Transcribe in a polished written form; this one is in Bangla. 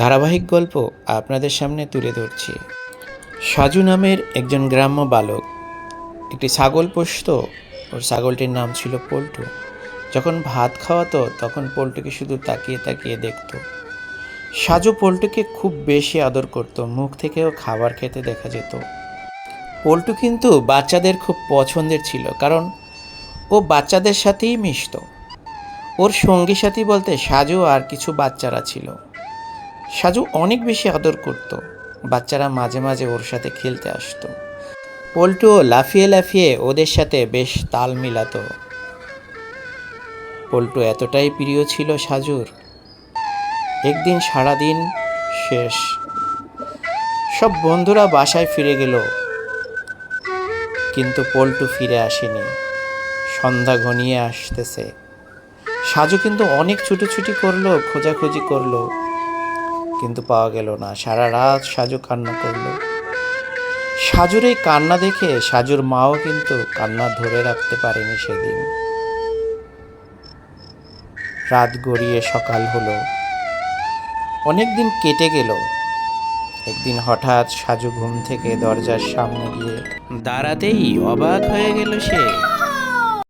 ধারাবাহিক গল্প আপনাদের সামনে তুলে ধরছি। সাজু নামের একজন গ্রাম্য বালক একটি ছাগল পুষত। ওর ছাগলটির নাম ছিল পল্টু। যখন ভাত খাওয়াতো তখন পল্টুকে শুধু তাকিয়ে তাকিয়ে দেখতো। সাজু পল্টুকে খুব বেশি আদর করত, মুখ থেকেও খাবার খেতে দেখা যেত। পল্টু কিন্তু বাচ্চাদের খুব পছন্দের ছিল, কারণ ও বাচ্চাদের সাথেই মিশত। ওর সঙ্গী সাথী বলতে সাজু আর কিছু বাচ্চারা ছিল। সাজু অনেক বেশি আদর করত। বাচ্চারা মাঝে মাঝে ওর সাথে খেলতে আসতো। পল্টুও লাফিয়ে লাফিয়ে ওদের সাথে বেশ তাল মিলাতো। পল্টু এতটাই প্রিয় ছিল সাজুর। একদিন সারাদিন শেষ, সব বন্ধুরা বাসায় ফিরে গেল, কিন্তু পল্টু ফিরে আসেনি। সন্ধ্যা ঘনিয়ে আসতেছে। সাজু কিন্তু অনেক ছুটোছুটি করলো, খোঁজাখুঁজি করলো, কিন্তু পাওয়া গেল না। সারা রাত সাজু কান্না করলো। সাজুর এই কান্না দেখে সাজুর মাও কিন্তু কান্না ধরে রাখতে পারেনি সেদিন। রাত গড়িয়ে সকাল হলো, অনেক দিন কেটে গেল। একদিন হঠাৎ সাজু ঘুম থেকে দরজার সামনে গিয়ে দাঁড়াতেই অবাক হয়ে গেল সে।